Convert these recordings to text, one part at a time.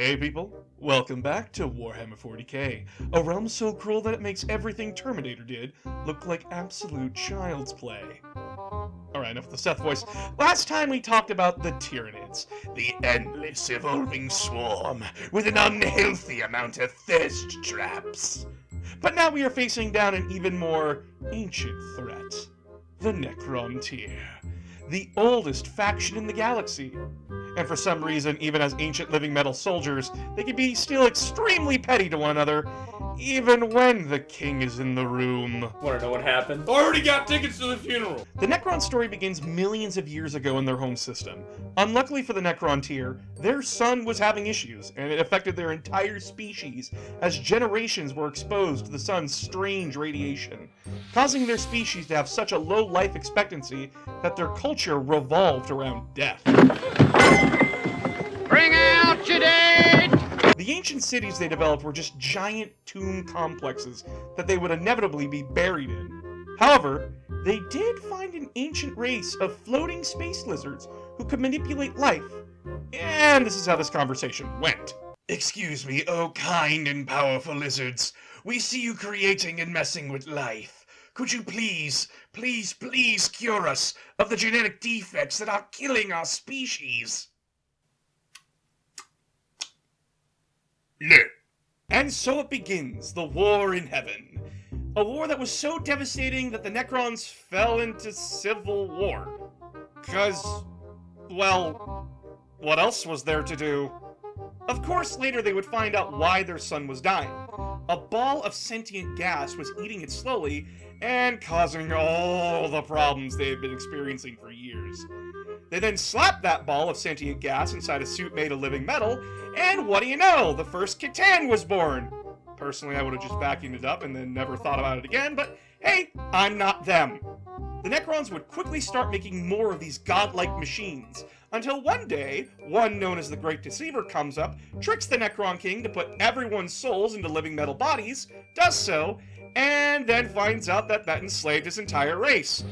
Hey people, welcome back to Warhammer 40k, a realm so cruel that it makes everything Terminator did look like absolute child's play. Alright, enough of the Seth voice. Last time we talked about the Tyranids, the endless evolving swarm with an unhealthy amount of thirst traps. But now we are facing down an even more ancient threat, the Necron tier, the oldest faction in the galaxy. And for some reason, even as ancient living metal soldiers, they can be still extremely petty to one another, even when the king is in the room. Wanna know what happened? Already got tickets to the funeral! The Necron story begins millions of years ago in their home system. Unluckily for the Necron tier, their sun was having issues, and it affected their entire species, as generations were exposed to the sun's strange radiation, causing their species to have such a low life expectancy that their culture revolved around death. Bring out your dead! The ancient cities they developed were just giant tomb complexes that they would inevitably be buried in. However, they did find an ancient race of floating space lizards who could manipulate life. And this is how this conversation went. Excuse me, oh kind and powerful lizards. We see you creating and messing with life. Could you please cure us of the genetic defects that are killing our species? No. And so it begins, the war in heaven. A war that was so devastating that the Necrons fell into civil war. 'Cause, well, what else was there to do? Of course, later they would find out why their sun was dying. A ball of sentient gas was eating it slowly and causing all the problems they had been experiencing for years. They then slapped that ball of sentient gas inside a suit made of living metal, and what do you know? The first Catan was born. Personally, I would have just vacuumed it up and then never thought about it again, but hey, I'm not them. The Necrons would quickly start making more of these godlike machines, until one day, one known as the Great Deceiver comes up, tricks the Necron King to put everyone's souls into living metal bodies, does so, and then finds out that that enslaved his entire race.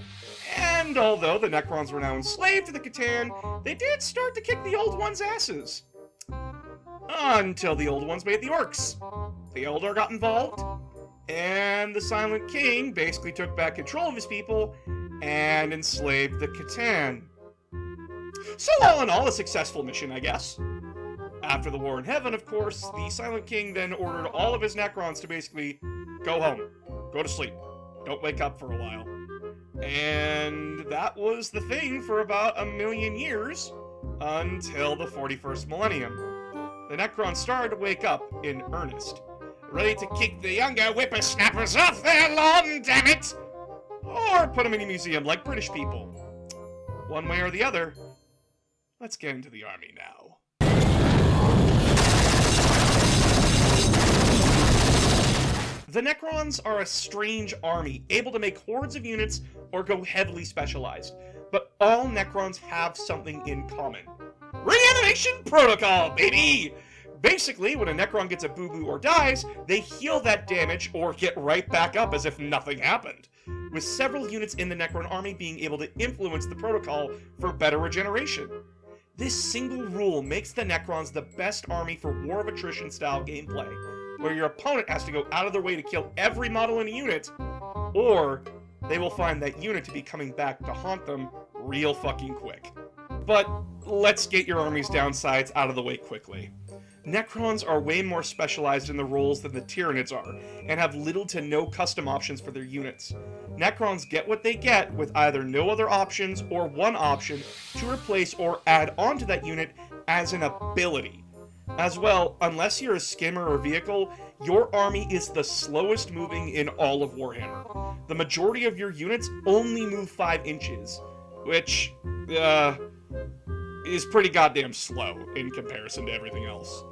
And although the Necrons were now enslaved to the Catan, they did start to kick the old ones' asses. Until the old ones made the orcs. The Eldar got involved, and the Silent King basically took back control of his people and enslaved the Catan. So all in all, a successful mission, I guess. After the war in heaven, of course, the Silent King then ordered all of his Necrons to basically go home, go to sleep, don't wake up for a while. And that was the thing for about 1,000,000 years, until the 41st millennium. The Necrons started to wake up in earnest, ready to kick the younger whippersnappers off their lawn, damn it! Or put them in a museum like British people. One way or the other, let's get into the army now. The Necrons are a strange army, able to make hordes of units or go heavily specialized. But all Necrons have something in common. Reanimation protocol, baby! Basically, when a Necron gets a boo-boo or dies, they heal that damage or get right back up as if nothing happened, with several units in the Necron army being able to influence the protocol for better regeneration. This single rule makes the Necrons the best army for War of Attrition style gameplay, where your opponent has to go out of their way to kill every model in a unit, or they will find that unit to be coming back to haunt them real fucking quick. But let's get your army's downsides out of the way quickly. Necrons are way more specialized in the roles than the Tyranids are, and have little to no custom options for their units. Necrons get what they get with either no other options or one option to replace or add on to that unit as an ability. As well, unless you're a skimmer or vehicle, your army is the slowest moving in all of Warhammer. The majority of your units only move 5 inches, which, is pretty goddamn slow in comparison to everything else.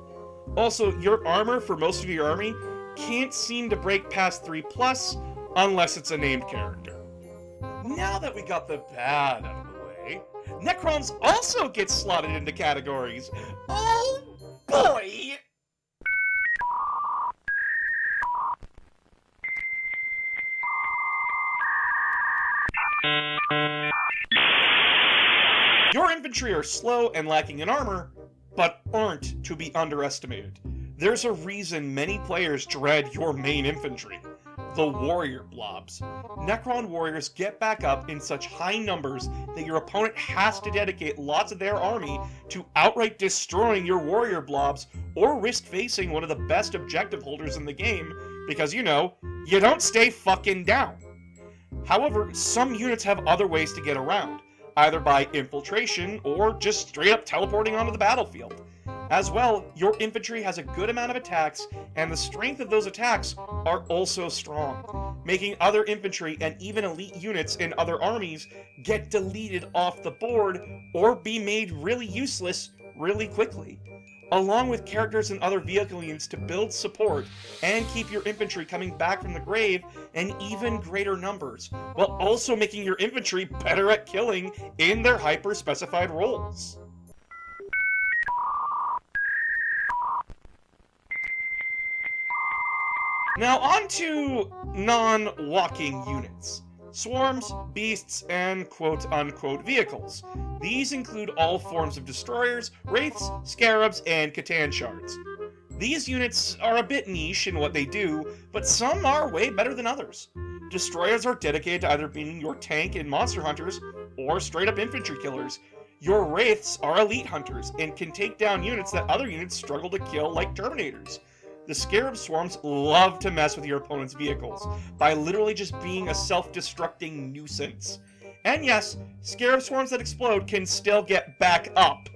Also, your armor for most of your army can't seem to break past 3+, unless it's a named character. Now that we got the bad out of the way, Necrons also get slotted into categories. Oh boy! Your infantry are slow and lacking in armor, but aren't to be underestimated. There's a reason many players dread your main infantry: the warrior blobs. Necron warriors get back up in such high numbers that your opponent has to dedicate lots of their army to outright destroying your warrior blobs, or risk facing one of the best objective holders in the game, because you don't stay fucking down. However, some units have other ways to get around, either by infiltration or just straight up teleporting onto the battlefield. As well, your infantry has a good amount of attacks, and the strength of those attacks are also strong, making other infantry and even elite units in other armies get deleted off the board or be made really useless really quickly, along with characters and other vehicle units to build support and keep your infantry coming back from the grave in even greater numbers, while also making your infantry better at killing in their hyper-specified roles. Now on to non-walking units. Swarms, beasts, and quote-unquote vehicles. These include all forms of destroyers, wraiths, scarabs, and Catan shards. These units are a bit niche in what they do, but some are way better than others. Destroyers are dedicated to either being your tank and monster hunters, or straight-up infantry killers. Your wraiths are elite hunters, and can take down units that other units struggle to kill, like Terminators. The Scarab Swarms love to mess with your opponent's vehicles by literally just being a self-destructing nuisance. And yes, Scarab Swarms that explode can still get back up.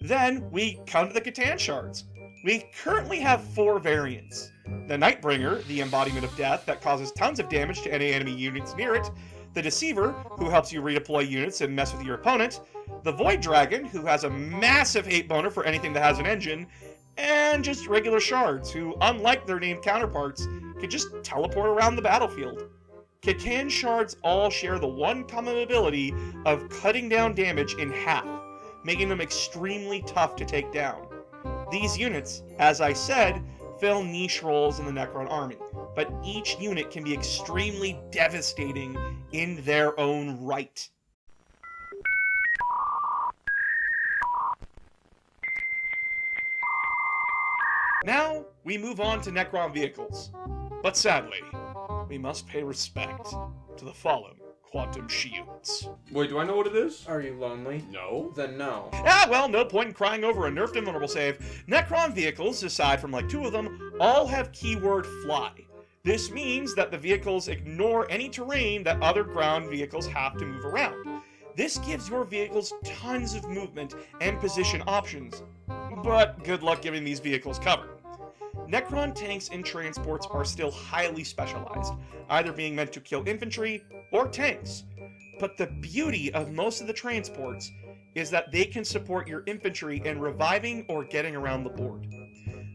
Then we come to the Catan Shards. We currently have 4 variants. The Nightbringer, the embodiment of death that causes tons of damage to any enemy units near it. The Deceiver, who helps you redeploy units and mess with your opponent. The Void Dragon, who has a massive hate boner for anything that has an engine. And just regular shards, who, unlike their named counterparts, can just teleport around the battlefield. Catan shards all share the one common ability of cutting down damage in half, making them extremely tough to take down. These units, as I said, fill niche roles in the Necron army, but each unit can be extremely devastating in their own right. Now, we move on to Necron vehicles. But sadly, we must pay respect to the fallen quantum shields. Wait, do I know what it is? Are you lonely? No. Then no. Well, no point in crying over a nerfed invulnerable save. Necron vehicles, aside from like 2 of them, all have keyword fly. This means that the vehicles ignore any terrain that other ground vehicles have to move around. This gives your vehicles tons of movement and position options, but good luck giving these vehicles cover. Necron tanks and transports are still highly specialized, either being meant to kill infantry or tanks. But the beauty of most of the transports is that they can support your infantry in reviving or getting around the board.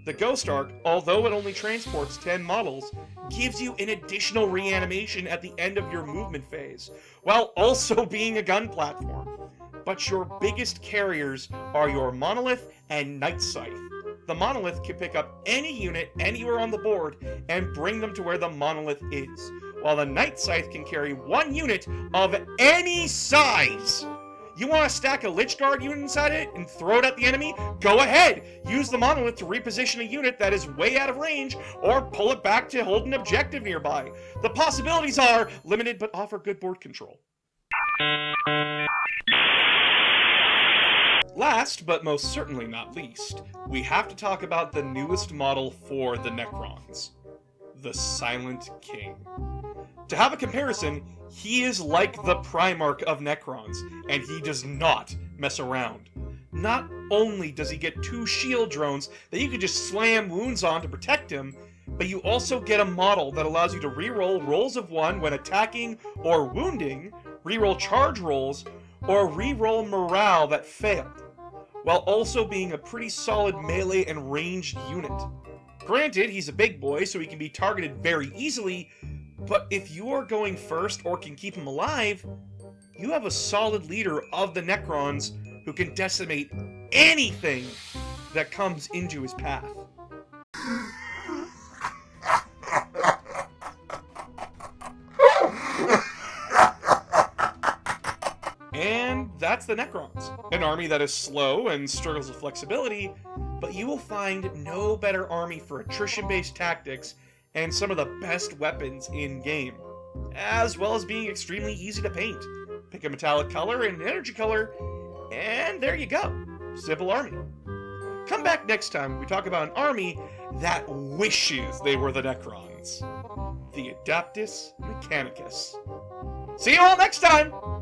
The Ghost Arc, although it only transports 10 models, gives you an additional reanimation at the end of your movement phase, while also being a gun platform. But your biggest carriers are your Monolith and Night Scythe. The Monolith can pick up any unit anywhere on the board and bring them to where the Monolith is, while the Night Scythe can carry 1 unit of any size. You want to stack a Lich Guard unit inside it and throw it at the enemy? Go ahead! Use the Monolith to reposition a unit that is way out of range, or pull it back to hold an objective nearby. The possibilities are limited but offer good board control. Last, but most certainly not least, we have to talk about the newest model for the Necrons. The Silent King. To have a comparison, he is like the Primarch of Necrons, and he does not mess around. Not only does he get 2 shield drones that you can just slam wounds on to protect him, but you also get a model that allows you to reroll rolls of 1 when attacking or wounding, reroll charge rolls, or reroll morale that failed, while also being a pretty solid melee and ranged unit. Granted, he's a big boy, so he can be targeted very easily, but if you are going first or can keep him alive, you have a solid leader of the Necrons who can decimate anything that comes into his path. And that's the Necrons, an army that is slow and struggles with flexibility, but you will find no better army for attrition-based tactics and some of the best weapons in-game, as well as being extremely easy to paint. Pick a metallic color and an energy color, and there you go. Simple army. Come back next time when we talk about an army that wishes they were the Necrons. The Adeptus Mechanicus. See you all next time!